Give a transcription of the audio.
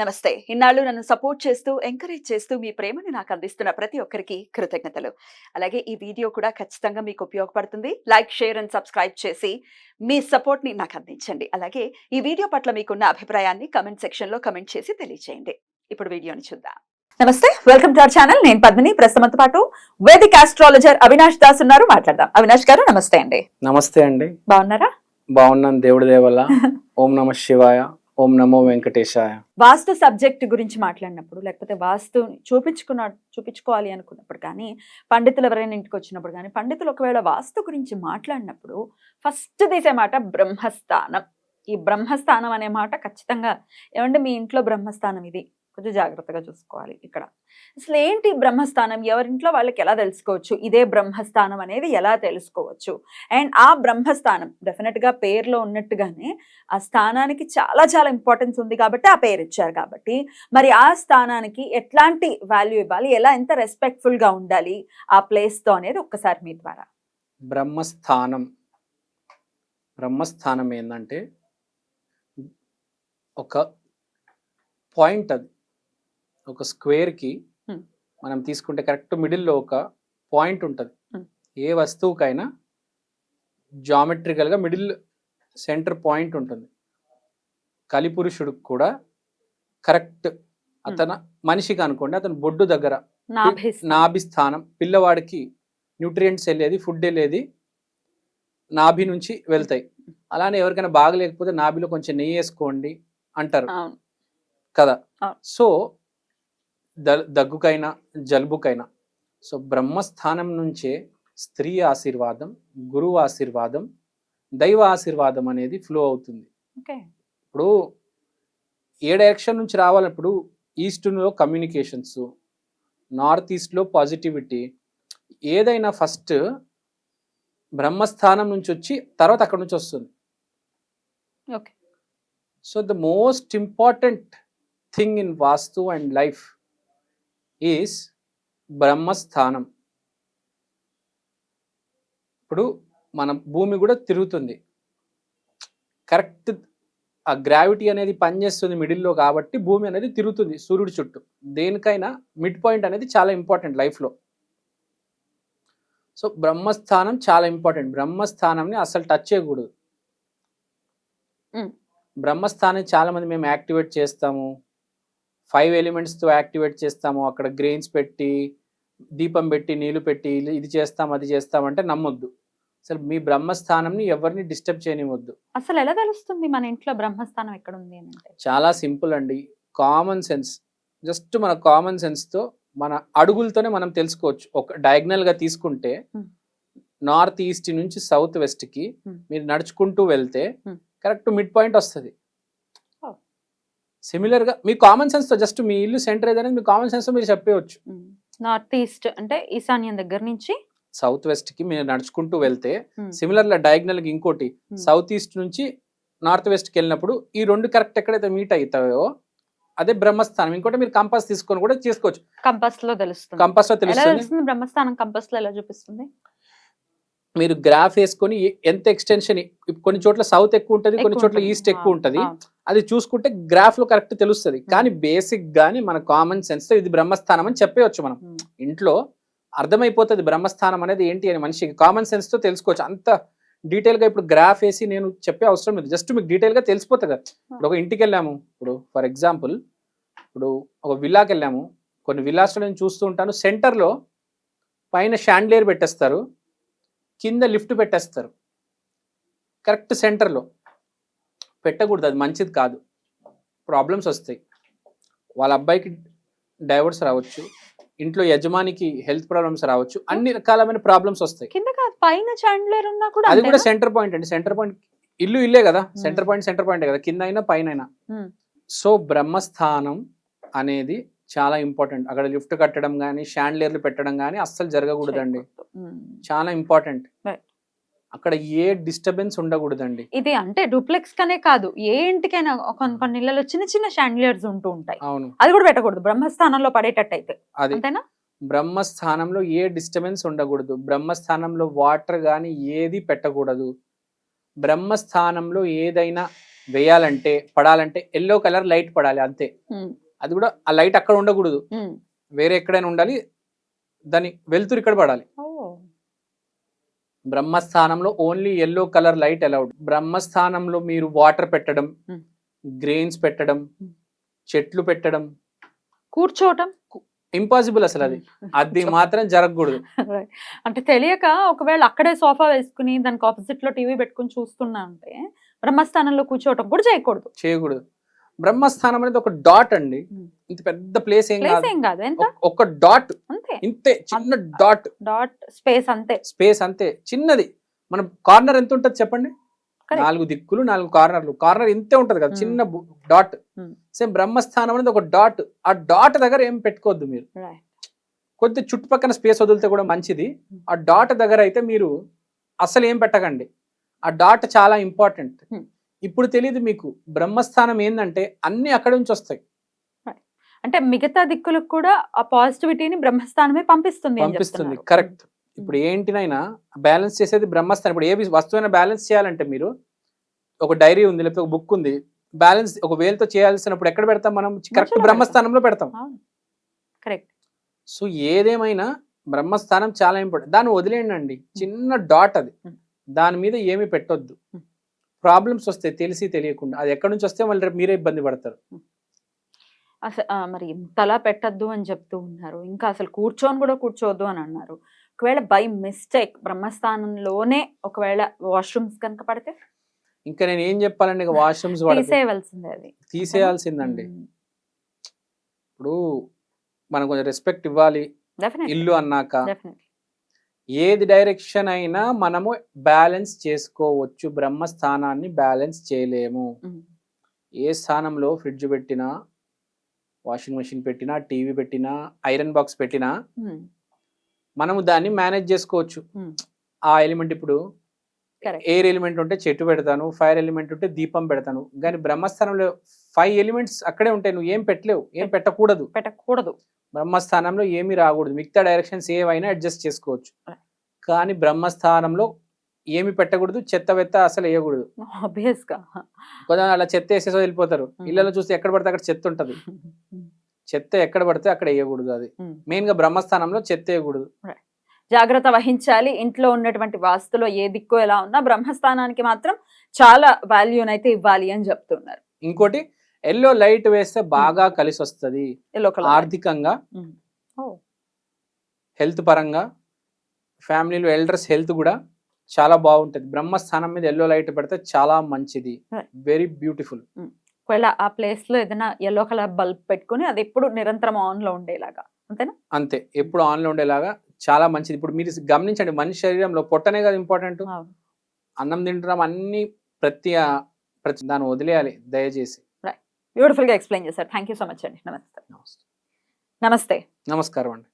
నమస్తే. ఇన్నాళ్ళు నన్ను సపోర్ట్ చేస్తూ, ఎంకరేజ్ చేస్తూ మీ ప్రేమని నాకు అందిస్తున్న ప్రతి ఒక్కరికి కృతజ్ఞతలు. అలాగే ఈ వీడియో కూడా ఖచ్చితంగా మీకు ఉపయోగపడుతుంది. లైక్, షేర్ అండ్ సబ్స్క్రైబ్ చేసి మీ సపోర్ట్‌ని నాకు అందించండి. అలాగే ఈ వీడియో పట్ల మీకున్న అభిప్రాయాన్ని కామెంట్ సెక్షన్‌లో కామెంట్ చేసి తెలియజేయండి. ఇప్పుడు వీడియోని చూద్దాం. నమస్తే, వెల్కమ్ టు అవర్ ఛానల్. నేను పద్మిని. ప్రస్తుతంతో పాటు వేదిక్ ఆస్ట్రాలజర్ అవినాష్ దాస్ ఉన్నారు. మాట్లాడదాం. అవినాష్ గారు నమస్తే అండి. నమస్తే అండి. బాగున్నారా? బాగున్నాను, దేవుడి దయ వల్ల. ఓం నమ శివాయ, ఓం నమో వెంకటేశాయ. వాస్తు సబ్జెక్ట్ గురించి మాట్లాడినప్పుడు, లేకపోతే వాస్తు చూపించుకోవాలి అనుకున్నప్పుడు కానీ, పండితులు ఎవరైనా ఇంటికి వచ్చినప్పుడు కానీ, పండితులు ఒకవేళ వాస్తు గురించి మాట్లాడినప్పుడు ఫస్ట్ తీసే మాట బ్రహ్మస్థానం. ఈ బ్రహ్మస్థానం అనే మాట ఖచ్చితంగా, ఏమంటే మీ ఇంట్లో బ్రహ్మస్థానం ఇది, కొంచెం జాగ్రత్తగా చూసుకోవాలి. ఇక్కడ అసలు ఏంటి బ్రహ్మస్థానం, ఎవరింట్లో వాళ్ళకి ఎలా తెలుసుకోవచ్చు, ఇదే బ్రహ్మస్థానం అనేది ఎలా తెలుసుకోవచ్చు? అండ్ ఆ బ్రహ్మస్థానం డెఫినెట్ గా పేరులో ఉన్నట్టుగానే ఆ స్థానానికి చాలా చాలా ఇంపార్టెన్స్ ఉంది కాబట్టి ఆ పేరు ఇచ్చారు. కాబట్టి మరి ఆ స్థానానికి ఎట్లాంటి వాల్యూ ఇవ్వాలి, ఎలా ఎంత రెస్పెక్ట్ఫుల్ గా ఉండాలి ఆ ప్లేస్ తో అనేది ఒక్కసారి మీ ద్వారా. బ్రహ్మస్థానం ఏంటంటే ఒక పాయింట్, అది ఒక స్క్వేర్కి మనం తీసుకుంటే కరెక్ట్ మిడిల్లో ఒక పాయింట్ ఉంటుంది. ఏ వస్తువుకైనా జామెట్రికల్గా మిడిల్ సెంటర్ పాయింట్ ఉంటుంది. కలిపురుషుడికి కూడా కరెక్ట్, అతను మనిషికి అనుకోండి, అతను బొడ్డు దగ్గర నాభి స్థానం, పిల్లవాడికి న్యూట్రియంట్స్ వెళ్ళేది, ఫుడ్ వెళ్ళేది నాభి నుంచి వెళ్తాయి. అలానే ఎవరికైనా బాగలేకపోతే నాభిలో కొంచెం నెయ్యి వేసుకోండి అంటారు కదా. సో దగ్గుకైనా జలుబుకైనా, సో బ్రహ్మస్థానం నుంచే స్త్రీ ఆశీర్వాదం, గురువు ఆశీర్వాదం, దైవ ఆశీర్వాదం అనేది ఫ్లో అవుతుంది. ఇప్పుడు ఏ డైరెక్షన్ నుంచి రావాలప్పుడు ఈస్ట్లో కమ్యూనికేషన్స్, నార్త్ ఈస్ట్లో పాజిటివిటీ, ఏదైనా ఫస్ట్ బ్రహ్మస్థానం నుంచి వచ్చి తర్వాత అక్కడ నుంచి వస్తుంది. So the most important thing in vastu and life is brahmasthanam. ఇప్పుడు మన భూమి కూడా తిరుగుతుంది, కరెక్ట్ ఆ గ్రావిటీ అనేది పనిచేస్తుంది మిడిల్లో, కాబట్టి భూమి అనేది తిరుగుతుంది సూర్యుడి చుట్టూ. దేనికైనా మిడ్ పాయింట్ అనేది చాలా ఇంపార్టెంట్ లైఫ్లో. సో బ్రహ్మస్థానం చాలా ఇంపార్టెంట్. బ్రహ్మస్థానంని అసలు టచ్ చేయకూడదు. బ్రహ్మస్థానం చాలా మంది మేము యాక్టివేట్ చేస్తాము, 5 ఎలిమెంట్స్తో యాక్టివేట్ చేస్తాము, అక్కడ గ్రెయిన్స్ పెట్టి, దీపం పెట్టి, నీళ్లు పెట్టి, ఇది చేస్తాం అది చేస్తామంటే నమ్మొద్దు. అసలు మీ బ్రహ్మస్థానంని ఎవరిని డిస్టర్బ్ చేయనివ్వద్దు. అసలు ఎలా తెలుస్తుంది మన ఇంట్లో బ్రహ్మస్థానం ఎక్కడ ఉంది అంటే? చాలా సింపుల్ అండి, కామన్ సెన్స్. జస్ట్ మన కామన్ సెన్స్తో, మన అడుగులతోనే మనం తెలుసుకోవచ్చు. ఒక డయాగ్నల్గా తీసుకుంటే నార్త్ ఈస్ట్ నుంచి సౌత్ వెస్ట్కి మీరు నడుచుకుంటూ వెళ్తే కరెక్ట్ మిడ్ పాయింట్ వస్తుంది. సిమిలర్గా మీ కామన్ సెన్స్తో, జస్ట్ మీ ఇల్లు సెంటర్ ఏదనేది మీ కామన్ సెన్స్తో మీరు చెప్పవచ్చు. నార్త్ ఈస్ట్ అంటే ఈశాన్యం దగ్గర నుంచి సౌత్ వెస్ట్ కి మీరు నడుచుకుంటూ వెళ్తే, సిమిలర్గా డయాగ్నల్ గా ఇంకోటి సౌత్ ఈస్ట్ నుంచి నార్త్ వెస్ట్ కి వెళ్ళినప్పుడు ఈ రెండు కరెక్ట్ ఎక్కడైతే మీట్ అవుతాయో అదే బ్రహ్మస్థానం. ఇంకోటి మీరు కంపాస్ తీసుకొని కూడా చేసుకోవచ్చు. కంపాస్ లో తెలుస్తుంది. బ్రహ్మస్థానం కంపాస్ లో ఎలా చూపిస్తుంది? మీరు గ్రాఫ్ వేసుకొని ఎంత ఎక్స్టెన్షన్, కొన్ని చోట్ల సౌత్ ఎక్కువ ఉంటుంది, కొన్ని చోట్ల ఈస్ట్ ఎక్కువ ఉంటుంది, అది చూసుకుంటే గ్రాఫ్ లో కరెక్ట్ తెలుస్తుంది. కానీ బేసిక్ గానీ మన కామన్ సెన్స్ తో ఇది బ్రహ్మస్థానం అని చెప్పవచ్చు. మనం ఇంట్లో అర్థమైపోతుంది బ్రహ్మస్థానం అనేది ఏంటి అని, మనిషికి కామన్ సెన్స్ తో తెలుసుకోవచ్చు. అంత డీటెయిల్ గా ఇప్పుడు గ్రాఫ్ వేసి నేను చెప్పే అవసరం లేదు, జస్ట్ మీకు డీటెయిల్ గా తెలిసిపోతుంది కదా. ఇప్పుడు ఒక ఇంటికి వెళ్ళాము, ఇప్పుడు ఫర్ ఎగ్జాంపుల్ ఇప్పుడు ఒక విల్లాకి వెళ్ళాము, కొన్ని విల్లాస్ నేను చూస్తూ ఉంటాను, సెంటర్లో పైన షాండ్లియర్ పెట్టేస్తారు, కింద లిఫ్ట్ పెట్టేస్తారు. కరెక్ట్ సెంటర్లో పెట్టకూడదు, అది మంచిది కాదు, ప్రాబ్లమ్స్ వస్తాయి. వాళ్ళ అబ్బాయికి డైవర్స్ రావచ్చు, ఇంట్లో యజమానికి హెల్త్ ప్రాబ్లమ్స్ రావచ్చు, అన్ని రకాలమైన ప్రాబ్లమ్స్ వస్తాయి. అది కూడా సెంటర్ పాయింట్ అండి. సెంటర్ పాయింట్ ఇల్లు ఇల్లే కదా, సెంటర్ పాయింట్ కదా, కింద అయినా పైన అయినా. సో బ్రహ్మస్థానం అనేది చాలా ఇంపార్టెంట్. అక్కడ లిఫ్ట్ కట్టడం కానీ, షాండ్లియర్లు పెట్టడం కానీ అస్సలు జరగకూడదండి. చాలా ఇంపార్టెంట్. అక్కడ ఏ డిస్టర్బెన్స్ ఉండకూడదండి. ఇది అంటే డూప్లెక్స్ కనే కాదు, ఏ ఇంటికైనా కొన్ని ఇళ్లలో చిన్న చిన్న షాండ్లియర్స్ ఉంటూ ఉంటాయి. అవును, అది కూడా పెట్టకూడదు బ్రహ్మస్థానంలో పడేటట్టు అయితే. అంతేనా? బ్రహ్మస్థానంలో ఏ డిస్టర్బెన్స్ ఉండకూడదు. బ్రహ్మస్థానంలో వాటర్ కానీ ఏది పెట్టకూడదు. బ్రహ్మస్థానంలో ఏదైనా వేయాలంటే పడాలంటే ఎల్లో కలర్ లైట్ పడాలి అంతే. అది కూడా ఆ లైట్ అక్కడ ఉండకూడదు, వేరే ఎక్కడైనా ఉండాలి, దాని వెలుతురు ఇక్కడ పడాలి. బ్రహ్మస్థానంలో only yellow colour light allowed. బ్రహ్మస్థానంలో మీరు వాటర్ పెట్టడం, గ్రెయిన్స్ పెట్టడం, చెట్లు పెట్టడం, కూర్చోవటం ఇంపాసిబుల్ అసలు. అది మాత్రం జరగకూడదు. అంటే తెలియక ఒకవేళ అక్కడే సోఫా వేసుకుని దానికి ఆపోజిట్ లో టీవీ పెట్టుకుని చూస్తున్నా అంటే బ్రహ్మస్థానంలో కూర్చోవటం కూడా చేయకూడదు. బ్రహ్మస్థానం అనేది ఒక డాట్ అండి, ఇంత పెద్ద ప్లేస్ ఏం కాదు, ఒక డాట్ ఇంతే, చిన్న డాట్ స్పేస్ అంతే, చిన్నది. మన కార్నర్ ఎంత ఉంటుంది చెప్పండి, 4 దిక్కులు 4 కార్నర్లు, కార్నర్ ఇంతే ఉంటది కదా, చిన్న డాట్. సేమ్ బ్రహ్మస్థానం అనేది ఒక డాట్. ఆ డాట్ దగ్గర ఏం పెట్టుకోవద్దు మీరు. కొద్ది చుట్టుపక్కల స్పేస్ వదిలితే కూడా మంచిది. ఆ డాట్ దగ్గర అయితే మీరు అసలు ఏం పెట్టకండి. ఆ డాట్ చాలా ఇంపార్టెంట్. ఇప్పుడు తెలియదు మీకు, బ్రహ్మస్థానం ఏంటంటే అన్ని అక్కడి నుంచి వస్తాయి. అంటే మిగతా దిక్కులకు కూడా ఆ పాజిటివిటీని బ్రహ్మస్థానమే పంపిస్తుంది. కరెక్ట్. ఇప్పుడు ఏంటినైనా బ్యాలెన్స్ చేసేది బ్రహ్మస్థానం. ఇప్పుడు ఏ వస్తువైనా బ్యాలెన్స్ చేయాలంటే మీరు ఒక డైరీ ఉంది, లేకపోతే ఒక బుక్ ఉంది, బ్యాలెన్స్ ఒక వేలుతో చేయాల్సినప్పుడు ఎక్కడ పెడతాం మనం? కరెక్ట్ బ్రహ్మస్థానంలో పెడతాం. కరెక్ట్. సో ఏదేమైనా బ్రహ్మస్థానం చాలా ఇంపార్టెంట్. దాన్ని వదిలేయండి, చిన్న డాట్ అది, దాని మీద ఏమి పెట్టొద్దు. ప్రాబ్లమ్స్ వస్తాయి తెలిసి తెలియకుండా. అది ఎక్కడి నుంచి వస్తే మళ్ళీ రేపు మీరే ఇబ్బంది పడతారు. అసలు మరి ఇంతలా పెట్టద్దు అని చెప్తూ ఉన్నారు, ఇంకా అసలు కూర్చొని కూడా కూర్చోవద్దు అని అన్నారు. ఒకవేళ బై మిస్టేక్ బ్రహ్మస్థానంలోనే ఒకవేళ వాష్రూమ్స్ కనుక పడితే ఇంకా నేను ఏం చెప్పాలండి, ఇక వాష్రూమ్స్ తీసేయవలసిందే, అది తీసేయాల్సిందండి. ఇప్పుడు మనం కొంచెం రెస్పెక్ట్ ఇవ్వాలి ఇల్లు అన్నాక. ఏది డైరెక్షన్ అయినా మనము బ్యాలెన్స్ చేసుకోవచ్చు, బ్రహ్మస్థానాన్ని బ్యాలెన్స్ చేయలేము. ఏ స్థానంలో ఫ్రిడ్జ్ పెట్టినా, వాషింగ్ మెషిన్ పెట్టినా, టీవీ పెట్టినా, ఐరన్ బాక్స్ పెట్టినా మనము దాన్ని మేనేజ్ చేసుకోవచ్చు. ఆ ఎలిమెంట్, ఇప్పుడు ఎయిర్ ఎలిమెంట్ ఉంటే చెట్టు పెడతాను, ఫైర్ ఎలిమెంట్ ఉంటే దీపం పెడతాను. కానీ బ్రహ్మస్థానంలో 5 ఎలిమెంట్స్ అక్కడే ఉంటాయి, నువ్వు ఏం పెట్టలేవు, ఏం పెట్టకూడదు. బ్రహ్మస్థానంలో ఏమీ రాకూడదు. మిగతా డైరెక్షన్స్ ఏవైనా అడ్జస్ట్ చేసుకోవచ్చు, కానీ బ్రహ్మస్థానంలో ఏమి పెట్టకూడదు, చెత్త వెత్త అసలు వేయకూడదు. కొంచెం అలా చెత్త వేసేసి వెళ్ళిపోతారు. ఇళ్ళలో చూస్తే ఎక్కడ పడితే అక్కడ చెత్త ఉంటది, చెత్త ఎక్కడ పడితే అక్కడ వేయకూడదు. అది మెయిన్ గా బ్రహ్మస్థానంలో చెత్త వేయకూడదు. జాగ్రత్త వహించాలి. ఇంట్లో ఉన్నటువంటి వాస్తులో ఏ దిక్కు ఎలా ఉన్నా బ్రహ్మస్థానానికి మాత్రం చాలా వాల్యూనైతే ఇవ్వాలి అని చెప్తున్నారు. ఇంకోటి, ఎల్లో లైట్ వేస్తే బాగా కలిసి వస్తుంది ఆర్థికంగా, హెల్త్ పరంగా, ఫ్యామిలీలో ఎల్డర్స్ హెల్త్ కూడా చాలా బాగుంటది. బ్రహ్మస్థానం మీద ఎల్లో లైట్ పెడితే చాలా మంచిది, వెరీ బ్యూటిఫుల్. ఒకవేళ ఆ ప్లేస్ లో ఏదైనా ఎల్లో కలర్ బల్బ్ పెట్టుకుని అది ఎప్పుడు నిరంతరం ఆన్ లో ఉండేలాగా, అంతేనా? అంతే, ఎప్పుడు ఆన్ లో ఉండేలాగా చాలా మంచిది. ఇప్పుడు మీరు గమనించండి, మనిషి శరీరంలో పొట్టనే కదా ఇంపార్టెంట్. అన్నం తింటున్నాం, అన్ని ప్రతి దాన్ని వదిలేయాలి దయచేసి. బ్యూటిఫుల్ గా ఎక్స్ప్లెయిన్ చేశారు. థ్యాంక్ యూ సో మచ్ అండి. నమస్తే. నమస్కారం అండి.